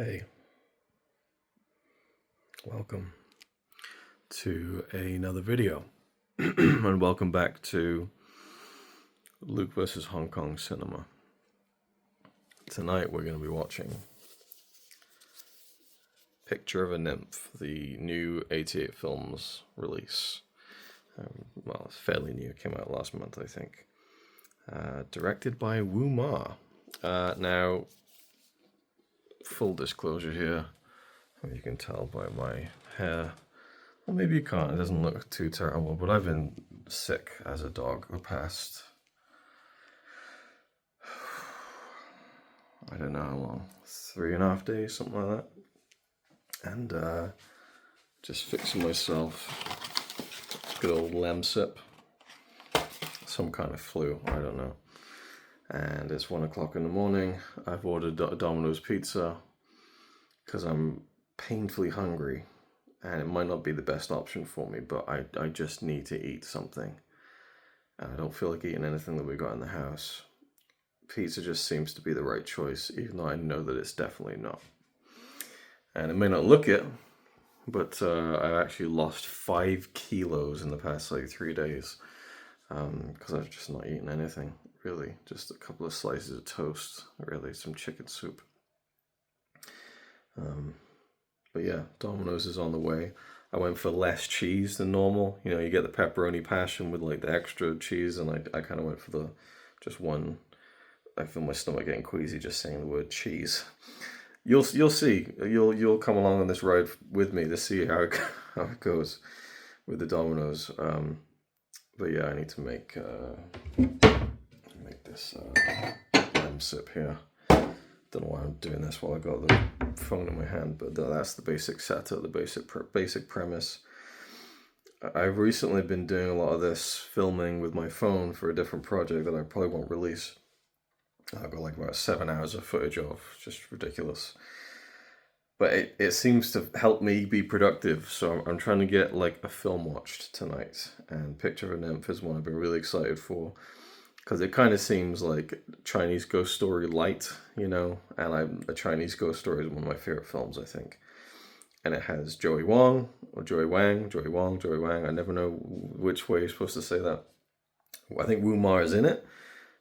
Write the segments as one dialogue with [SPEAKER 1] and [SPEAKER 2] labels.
[SPEAKER 1] Hey, welcome to another video and welcome back to Luke versus Hong Kong cinema. Tonight we're going to be watching Picture of a Nymph, the new 88 Films release. Well, it's fairly new, it came out last month I think. Directed by Wu Ma. Now, full disclosure here, you can tell by my hair, well maybe you can't, it doesn't look too terrible, but I've been sick as a dog the past, I don't know how long, 3.5 days, something like that, and just fixing myself good old lemsip, some kind of flu, I don't know, and it's 1 o'clock in the morning. I've ordered a Domino's pizza because I'm painfully hungry, and it might not be the best option for me, but I just need to eat something. And I don't feel like eating anything that we got in the house. Pizza just seems to be the right choice, even though I know that it's definitely not. And it may not look it, but I've actually lost 5 kilos in the past like 3 days, because I've just not eaten anything, really. Just a couple of slices of toast, really, some chicken soup. But yeah, Domino's is on the way. I went for less cheese than normal. You know, you get the pepperoni passion with like the extra cheese, and I kind of went for the just one. I feel my stomach getting queasy just saying the word cheese. You'll see. You'll come along on this ride with me to see how it goes with the Domino's. But yeah, I need to make this lemon sip here. Don't know why I'm doing this while I got the phone in my hand, but that's the basic setup, the basic premise. I've recently been doing a lot of this filming with my phone for a different project that I probably won't release. I've got like about 7 hours of footage of, just ridiculous. But it seems to help me be productive, so I'm trying to get like a film watched tonight, and Picture of a Nymph is one I've been really excited for. Because it kind of seems like Chinese ghost story light, you know, and a Chinese ghost story is one of my favorite films, I think. And it has Joey Wang, I never know which way you're supposed to say that. I think Wu Ma is in it,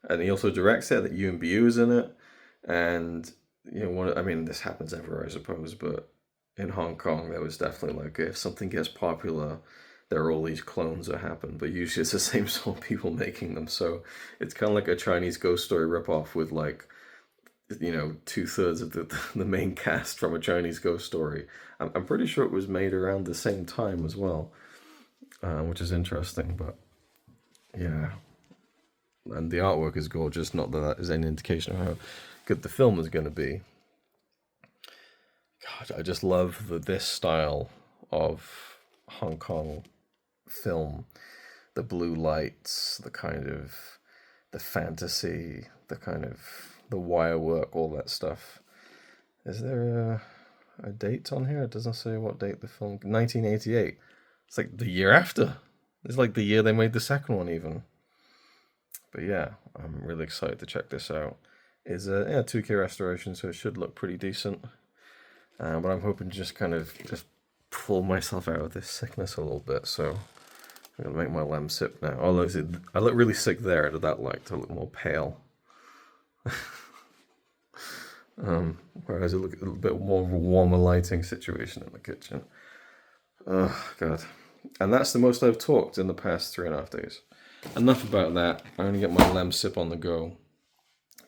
[SPEAKER 1] and he also directs it, that Yuen Biu is in it, and, you know, I mean, this happens everywhere, I suppose, but in Hong Kong, there was definitely like, if something gets popular, there are all these clones that happen, but usually it's the same sort of people making them. So it's kind of like a Chinese ghost story ripoff with like, you know, 2/3 of the main cast from a Chinese ghost story. I'm pretty sure it was made around the same time as well, which is interesting. But yeah, and the artwork is gorgeous. Not that that is any indication of how good the film is going to be. God, I just love this style of Hong Kong film, the blue lights, the kind of the fantasy, the kind of the wire work, all that stuff. Is there a date on here? It doesn't say what date the film. 1988. It's like the year after. It's like the year they made the second one even. But yeah, I'm really excited to check this out. It's a 2K restoration, so it should look pretty decent. But I'm hoping to just kind of pull myself out of this sickness a little bit, so I'm gonna make my lemon sip now. Although I look really sick there at that light. I look more pale. Whereas it look a little bit more of a warmer lighting situation in the kitchen. Oh god. And that's the most I've talked in the past 3.5 days. Enough about that. I'm gonna get my lemon sip on the go.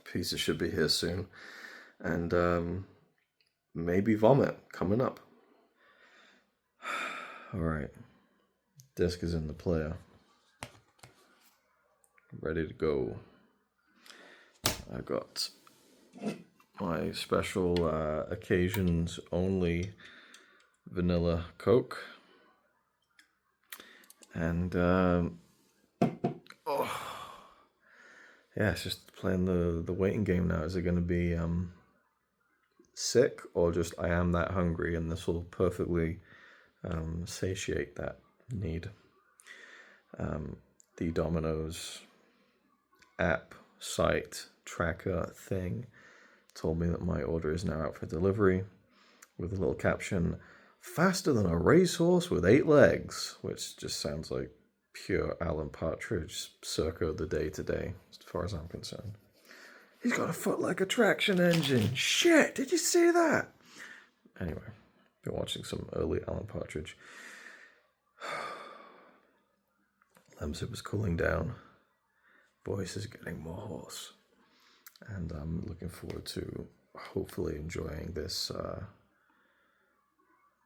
[SPEAKER 1] Pizza should be here soon. And maybe vomit coming up. Alright, disc is in the player, ready to go. I got my special occasions only vanilla Coke, and oh yeah, it's just playing the waiting game now. Is it going to be sick, or just I am that hungry and this will perfectly satiate that need? The Domino's app, site, tracker thing told me that my order is now out for delivery. with a little caption, "Faster than a racehorse with 8 legs," which just sounds like pure Alan Partridge circa the day-to-day, as far as I'm concerned. He's got a foot like a traction engine. Shit, did you see that? Anyway, been watching some early Alan Partridge. Lemsip was cooling down. Voice is getting more hoarse. And I'm looking forward to hopefully enjoying this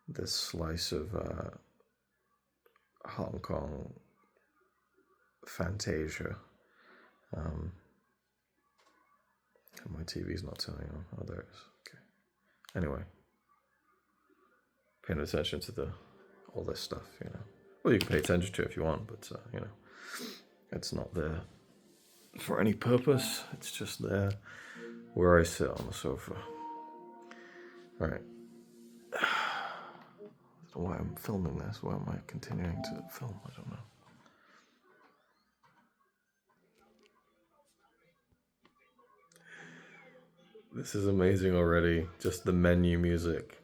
[SPEAKER 1] this slice of Hong Kong fantasia. And my TV's not turning on. Oh, there it is. Okay. Anyway, paying attention to all this stuff, you know. Well, you can pay attention to it if you want, but you know, it's not there for any purpose. It's just there where I sit on the sofa. All right. I don't know why I'm filming this. Why am I continuing to film? I don't know. This is amazing already. Just the menu music.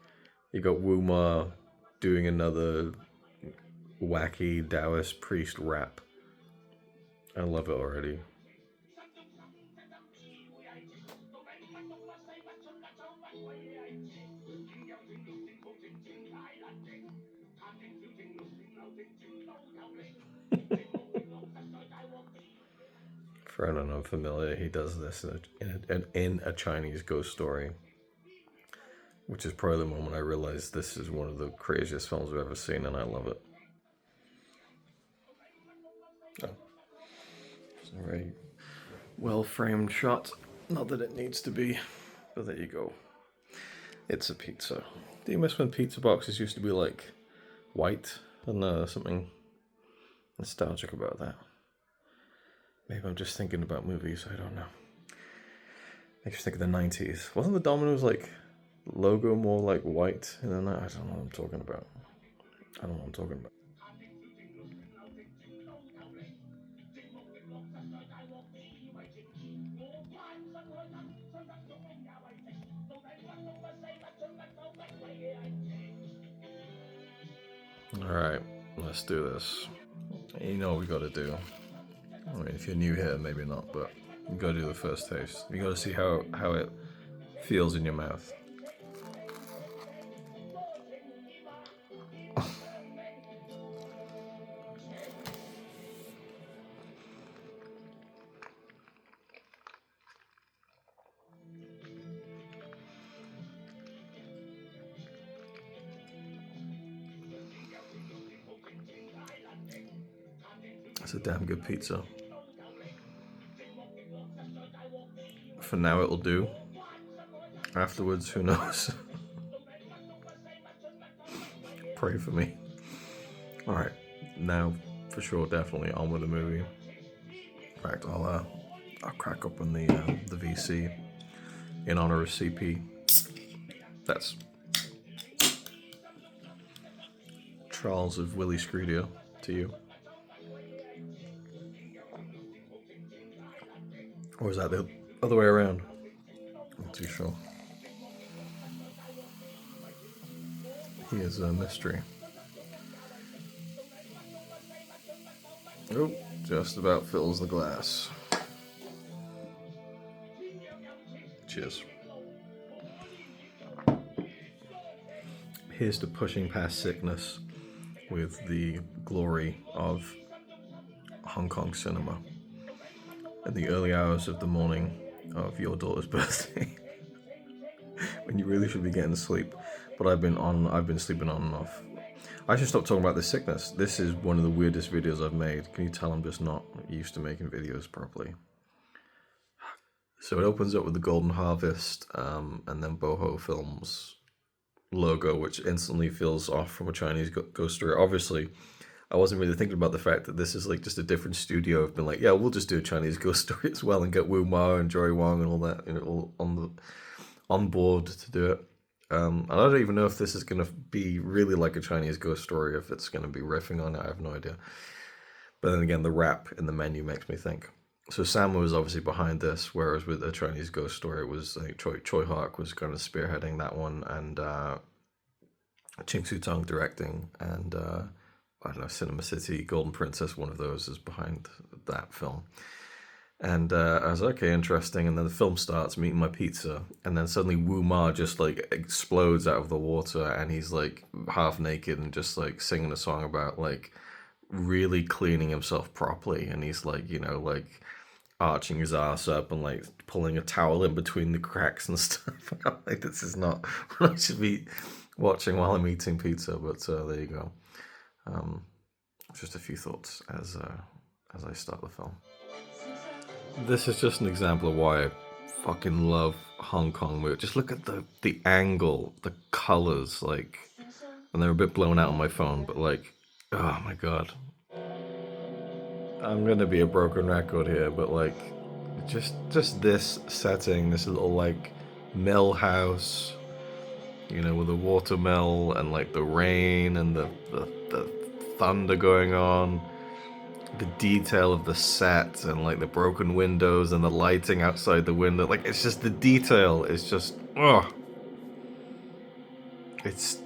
[SPEAKER 1] You got Wu Ma doing another wacky Taoist priest rap. I love it already. For anyone unfamiliar, he does this in a Chinese ghost story, which is probably the moment I realized this is one of the craziest films I've ever seen, and I love it. Oh. It's a very well-framed shot. Not that it needs to be, but there you go. It's a pizza. Do you miss when pizza boxes used to be like white and something nostalgic about that? Maybe I'm just thinking about movies, I don't know. Makes me think of the 90s. Wasn't the Domino's like logo more like white in the night? I don't know what I'm talking about. I don't know what I'm talking about. Alright, let's do this. You know what we gotta do. I mean, if you're new here, maybe not, but you gotta do the first taste. You gotta see how it feels in your mouth. It's a damn good pizza. For now, it'll do. Afterwards, who knows? Pray for me. Alright, now for sure, definitely on with the movie. In fact, I'll crack open the VC in honor of CP. That's Charles of Willie Screedio to you. Or is that the other way around? Not too sure. He is a mystery. Oh, just about fills the glass. Cheers. Here's to pushing past sickness with the glory of Hong Kong cinema in the early hours of the morning of your daughter's birthday, when you really should be getting sleep. But I've been sleeping on and off. I should stop talking about this sickness. This is one of the weirdest videos I've made. Can you tell I'm just not used to making videos properly? So it opens up with the Golden Harvest and then Boho Films logo, which instantly feels off from a Chinese ghost story. Obviously, I wasn't really thinking about the fact that this is like just a different studio. I've been like, yeah, we'll just do a Chinese ghost story as well and get Wu Ma and Joey Wong and all that, you know, all on board to do it. And I don't even know if this is going to be really like a Chinese ghost story, if it's going to be riffing on it. I have no idea. But then again, the rap in the menu makes me think. So Sam was obviously behind this, whereas with a Chinese ghost story, it was like Choi Hawk was kind of spearheading that one, and Ching Su Tong directing, and I don't know, Cinema City, Golden Princess, one of those is behind that film. And I was like, okay, interesting. And then the film starts, I'm eating my pizza, and then suddenly Wu Ma just like explodes out of the water, and he's like half naked and just like singing a song about like really cleaning himself properly. And he's like, you know, like arching his ass up and like pulling a towel in between the cracks and stuff. I'm like, this is not what I should be watching while I'm eating pizza. But there you go. Just a few thoughts as I start the film. This is just an example of why I fucking love Hong Kong movies. Just look at the angle, the colors, like, and they're a bit blown out on my phone, but like, oh my god. I'm gonna be a broken record here, but like, just this setting, this little like mill house, you know, with the watermill and like the rain and the thunder going on, the detail of the set and like the broken windows and the lighting outside the window, like it's just the detail is just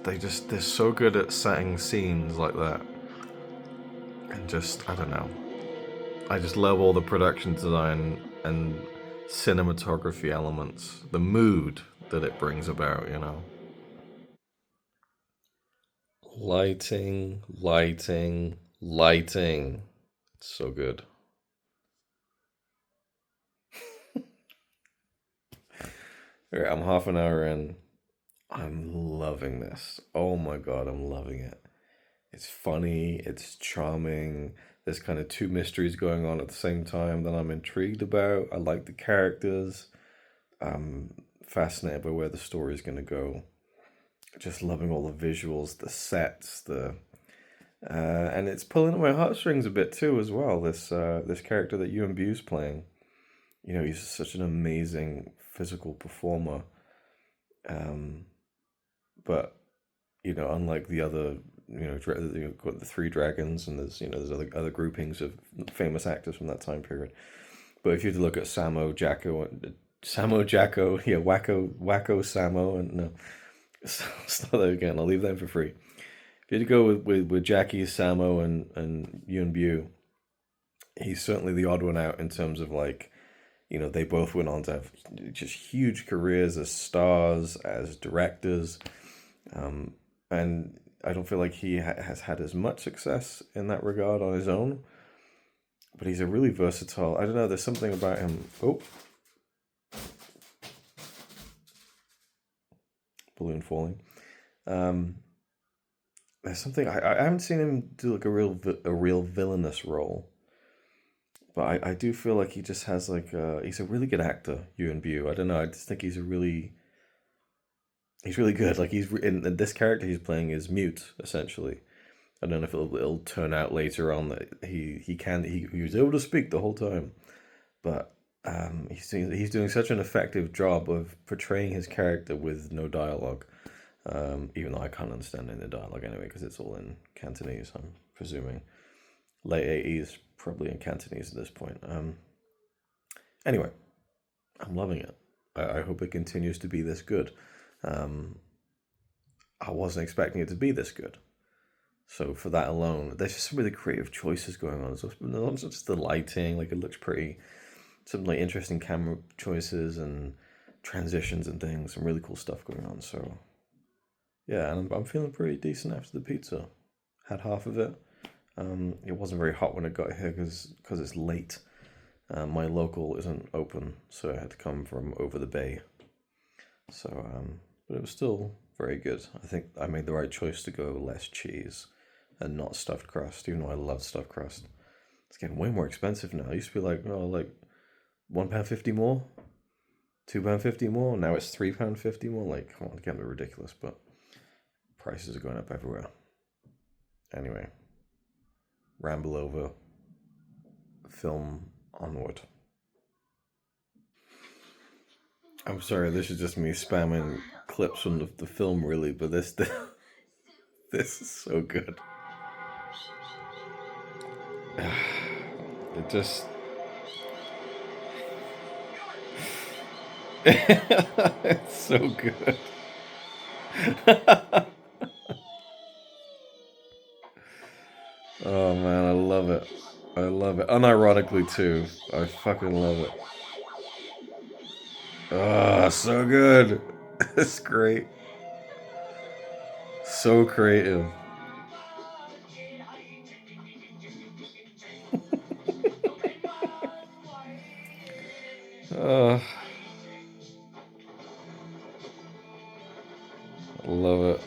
[SPEAKER 1] they're so good at setting scenes like that. And just I don't know, I just love all the production design and cinematography elements, the mood that it brings about, you know. Lighting, lighting, lighting. It's so good. All right, I'm half an hour in. I'm loving this. Oh my god, I'm loving it. It's funny, it's charming. There's kind of two mysteries going on at the same time that I'm intrigued about. I like the characters. I'm fascinated by where the story is going to go. Just loving all the visuals, the sets, and it's pulling at my heartstrings a bit too as well. This character that Yuan Bu's playing, you know, he's such an amazing physical performer. Um, but you know, unlike the other, you've got the three dragons, and there's other groupings of famous actors from that time period. But if you were to look at Samo Jacko, yeah, Wacko Samo, and no, start that again. I'll leave them for free. If you had to go with Jackie, Samo, and Yun Bu, he's certainly the odd one out in terms of like, you know, they both went on to have just huge careers as stars, as directors, and I don't feel like he has had as much success in that regard on his own. But he's a really versatile. I don't know. There's something about him. Oh, balloon falling. There's something I haven't seen him do like a real villainous role, but I do feel like he just has like he's a really good actor, Yuan Bu. I don't know. I just think he's really good. Like he's in this character he's playing is mute essentially. I don't know if it'll turn out later on that he was able to speak the whole time, but he's doing such an effective job of portraying his character with no dialogue. Even though I can't understand any of the dialogue anyway because it's all in Cantonese. I'm presuming late 80s, probably in Cantonese at this point. Anyway, I'm loving it. I hope it continues to be this good. I wasn't expecting it to be this good. So for that alone, there's just some really creative choices going on. So not just the lighting, like it looks pretty, some like interesting camera choices and transitions and things, some really cool stuff going on. So yeah, and I'm feeling pretty decent after the pizza. Had half of it. It wasn't very hot when it got here because it's late. My local isn't open, so I had to come from over the bay. So, but it was still very good. I think I made the right choice to go less cheese and not stuffed crust, even though I love stuffed crust. It's getting way more expensive now. It used to be like, oh, like £1.50 more, £2.50 more. Now it's £3.50 more. Like, come on, it can't be ridiculous, but prices are going up everywhere. Anyway, ramble over. Film onward. I'm sorry, this is just me spamming clips from the film, really, but this is so good. It just... it's so good. Oh man, I love it. I love it. Unironically too. I fucking love it. Oh, so good. It's great. So creative. I love it.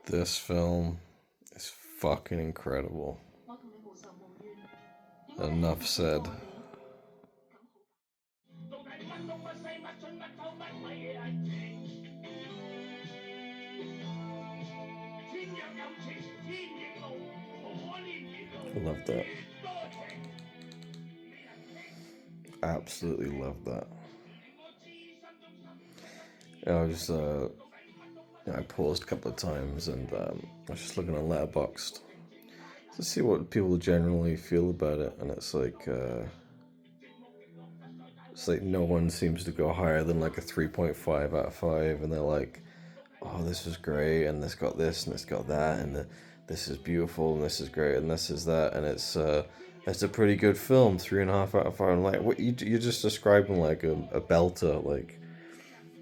[SPEAKER 1] This film is fucking incredible. Enough said. I love that. Absolutely love that. I paused a couple of times and I was just looking at Letterboxd to see what people generally feel about it, and it's like no one seems to go higher than like a 3.5 out of 5, and they're like, oh, this was great, and this got this, and this got that, and this is beautiful, and this is great, and this is that, and it's a pretty good film, 3.5 out of 5. I'm like, what you're just describing like a belter. Like,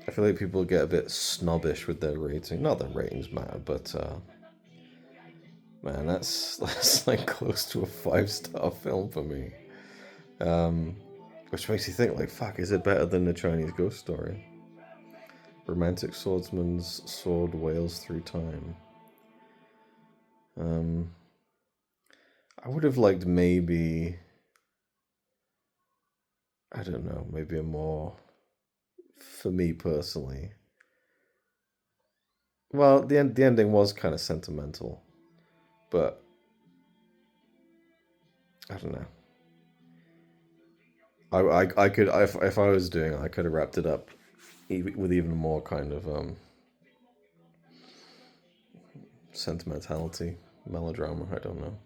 [SPEAKER 1] I feel like people get a bit snobbish with their rating. Not that ratings matter, but man, that's like close to a 5-star film for me. Which makes you think, like, fuck, is it better than the Chinese Ghost Story? Romantic swordsman's sword wails through time. I would have liked maybe, I don't know, maybe a more, for me personally. Well, the ending was kind of sentimental, but I don't know. I could, if I was doing it, I could have wrapped it up with even more kind of sentimentality, melodrama. I don't know,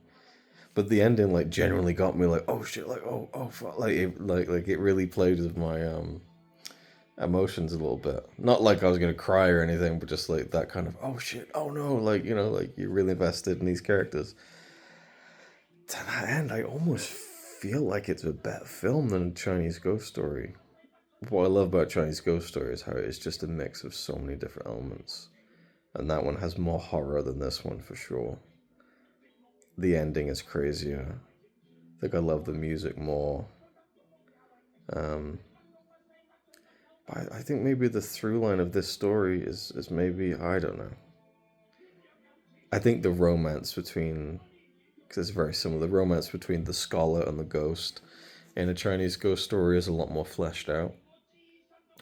[SPEAKER 1] but the ending like genuinely got me like, oh shit, like oh fuck, like it really played with my emotions a little bit. Not like I was gonna cry or anything, but just like that kind of oh shit, oh no, like like you're really invested in these characters. To that end, I almost feel like it's a better film than Chinese Ghost Story. What I love about Chinese Ghost Story is how it's just a mix of so many different elements. And that one has more horror than this one for sure. The ending is crazier. I think I love the music more. I think maybe the through line of this story is maybe, I don't know. I think the romance between, because it's very similar, the romance between the scholar and the ghost in a Chinese Ghost Story is a lot more fleshed out.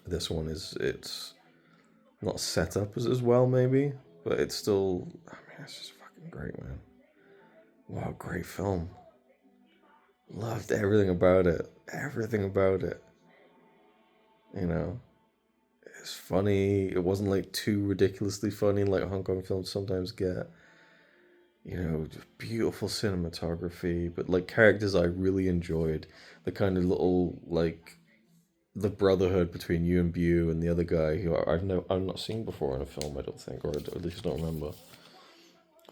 [SPEAKER 1] This one it's not set up as well, maybe, but it's still, I mean, it's just fucking great, man. Wow, great film. Loved everything about it. Everything about it. You know, it's funny. It wasn't like too ridiculously funny like Hong Kong films sometimes get. Just beautiful cinematography, but like characters I really enjoyed. The kind of little like the brotherhood between you and Bu and the other guy who I've not seen before in a film, I don't think, or at least don't remember.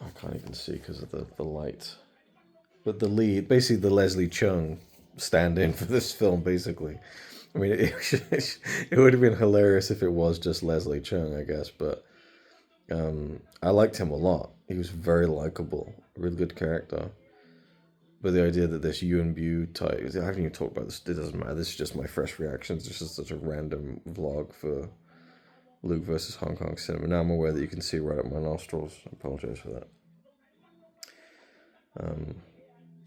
[SPEAKER 1] I can't even see because of the light. But the lead, basically the Leslie Chung stand-in for this film, basically. I mean, it would have been hilarious if it was just Leslie Chung, I guess, but I liked him a lot. He was very likable, really good character. But the idea that this Yu and Bu type, I haven't even talked about this, it doesn't matter, this is just my fresh reactions, this is such a random vlog for Luke versus Hong Kong cinema. Now I'm aware that you can see right up my nostrils, I apologize for that.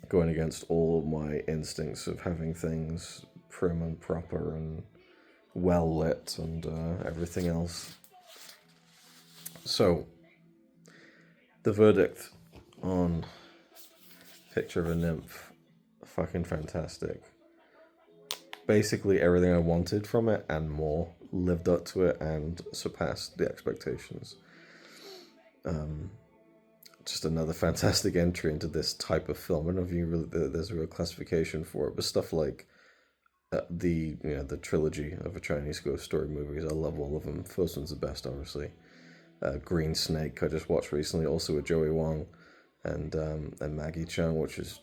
[SPEAKER 1] Going against all my instincts of having things prim and proper and well lit and everything else. So, the verdict on Picture of a Nymph, fucking fantastic. Basically everything I wanted from it and more, lived up to it and surpassed the expectations. just another fantastic entry into this type of film. I don't know if you really, there's a real classification for it, but stuff like the trilogy of a Chinese ghost story movies. I love all of them. First one's the best, obviously. Green Snake I just watched recently, also with Joey Wong and Maggie Cheung, which is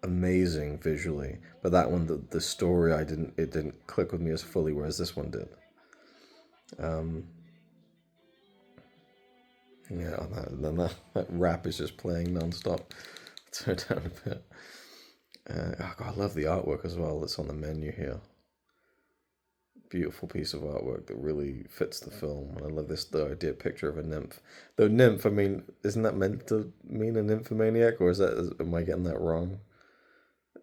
[SPEAKER 1] amazing visually. But that one, the story, it didn't click with me as fully, whereas this one did. Yeah, that rap is just playing nonstop. Turn down a bit. Oh God, I love the artwork as well that's on the menu here. Beautiful piece of artwork that really fits the film. And I love the idea picture of a nymph. Though nymph, I mean, isn't that meant to mean a nymphomaniac, or am I getting that wrong?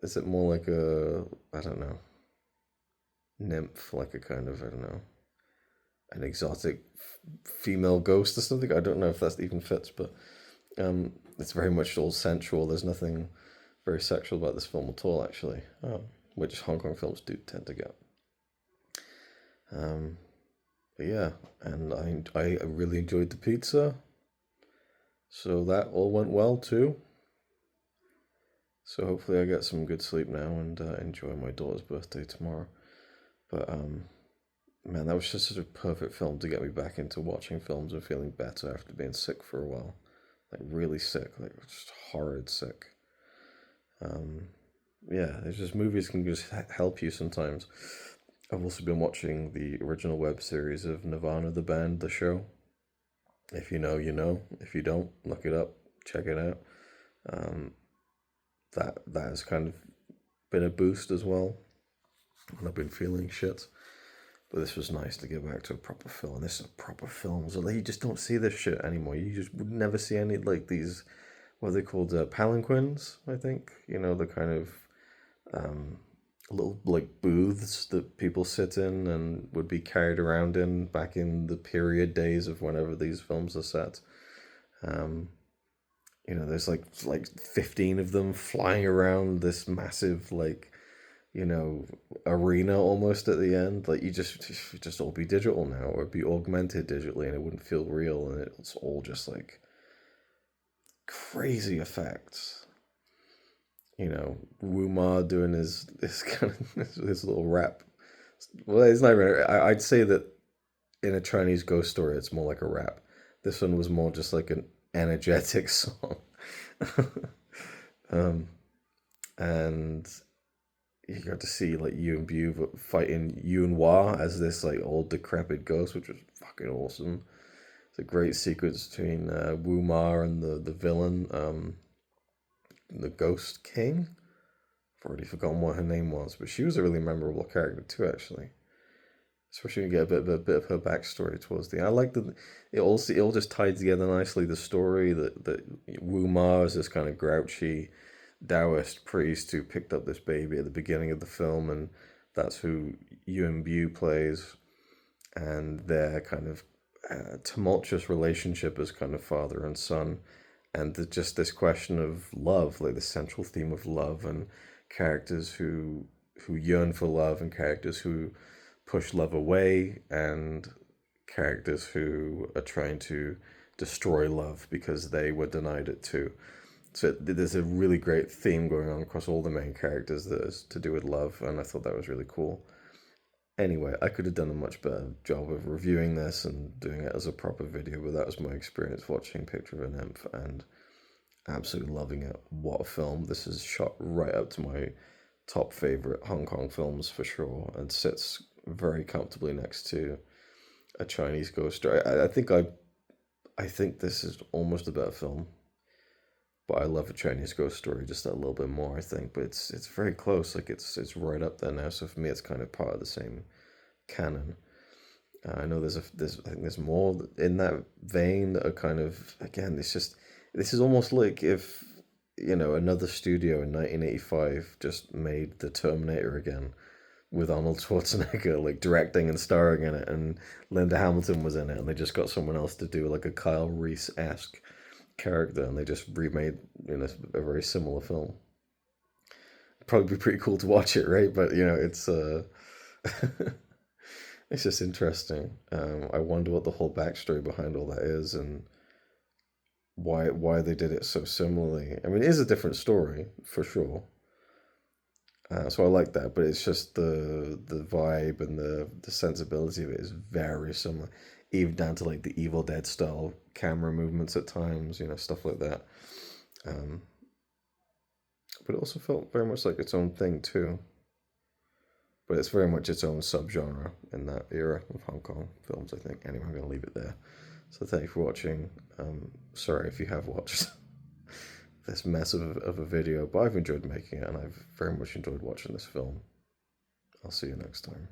[SPEAKER 1] Is it more like I don't know, nymph, like a kind of, I don't know, an exotic female ghost or something? I don't know if that even fits, but it's very much all sensual. There's nothing very sexual about this film at all, actually, which Hong Kong films do tend to get. But yeah, and I really enjoyed the pizza, so that all went well too. So hopefully I get some good sleep now and enjoy my daughter's birthday tomorrow. But man, that was just such a perfect film to get me back into watching films and feeling better after being sick for a while, like really sick, like just horrid sick. Yeah, it's just movies can just help you sometimes. I've also been watching the original web series of Nirvana, the band, the show. If you know, you know. If you don't, look it up, check it out. Um, that has kind of been a boost as well. And I've been feeling shit. But this was nice to get back to a proper film. This is a proper film. So you just don't see this shit anymore. You just would never see any like these, what are they called? Palanquins, I think. You know, the kind of little like booths that people sit in and would be carried around in back in the period days of whenever these films are set. There's like 15 of them flying around this massive arena almost at the end. Like you just all be digital now, or be augmented digitally, and it wouldn't feel real, and it's all just like crazy effects. Wu Ma doing this kind of this little rap. Well, it's not even. I'd say that in a Chinese ghost story, it's more like a rap. This one was more just like an energetic song. And you got to see like Yuen Bu fighting Yuen Hua as this like old decrepit ghost, which was fucking awesome. It's a great sequence between Wu Ma and the villain, the Ghost King. I've already forgotten what her name was, but she was a really memorable character too, actually. Especially when you get a bit of her backstory towards the end. I like that it all just tied together nicely. The story that Wu Ma is this kind of grouchy Taoist priest who picked up this baby at the beginning of the film, and that's who Yuen Bu plays, and their kind of tumultuous relationship as kind of father and son, and just this question of love, like the central theme of love, and characters who yearn for love, and characters who push love away, and characters who are trying to destroy love because they were denied it too. So there's a really great theme going on across all the main characters that is to do with love, and I thought that was really cool. Anyway, I could have done a much better job of reviewing this and doing it as a proper video, but that was my experience watching Picture of a Nymph, and absolutely loving it. What a film. This is shot right up to my top favorite Hong Kong films for sure, and sits very comfortably next to a Chinese ghost story. I think this is almost a better film, but I love a Chinese ghost story just a little bit more, I think. But it's very close. Like it's right up there now. So for me, it's kind of part of the same canon. I know I think there's more in that vein that are kind of, again, this is almost like if another studio in 1985 just made The Terminator again, with Arnold Schwarzenegger like directing and starring in it, and Linda Hamilton was in it, and they just got someone else to do like a Kyle Reese-esque character, and they just remade a very similar film. Probably be pretty cool to watch it, right? But it's it's just interesting. I wonder what the whole backstory behind all that is, and why they did it so similarly. I mean, it is a different story for sure. So I like that, but it's just the vibe and the sensibility of it is very similar, even down to like the Evil Dead style camera movements at times, you know, stuff like that. Um, but it also felt very much like its own thing too. But it's very much its own subgenre in that era of Hong Kong films, I think. Anyway, I'm going to leave it there. So thank you for watching. Sorry if you have watched this mess of a video, but I've enjoyed making it, and I've very much enjoyed watching this film. I'll see you next time.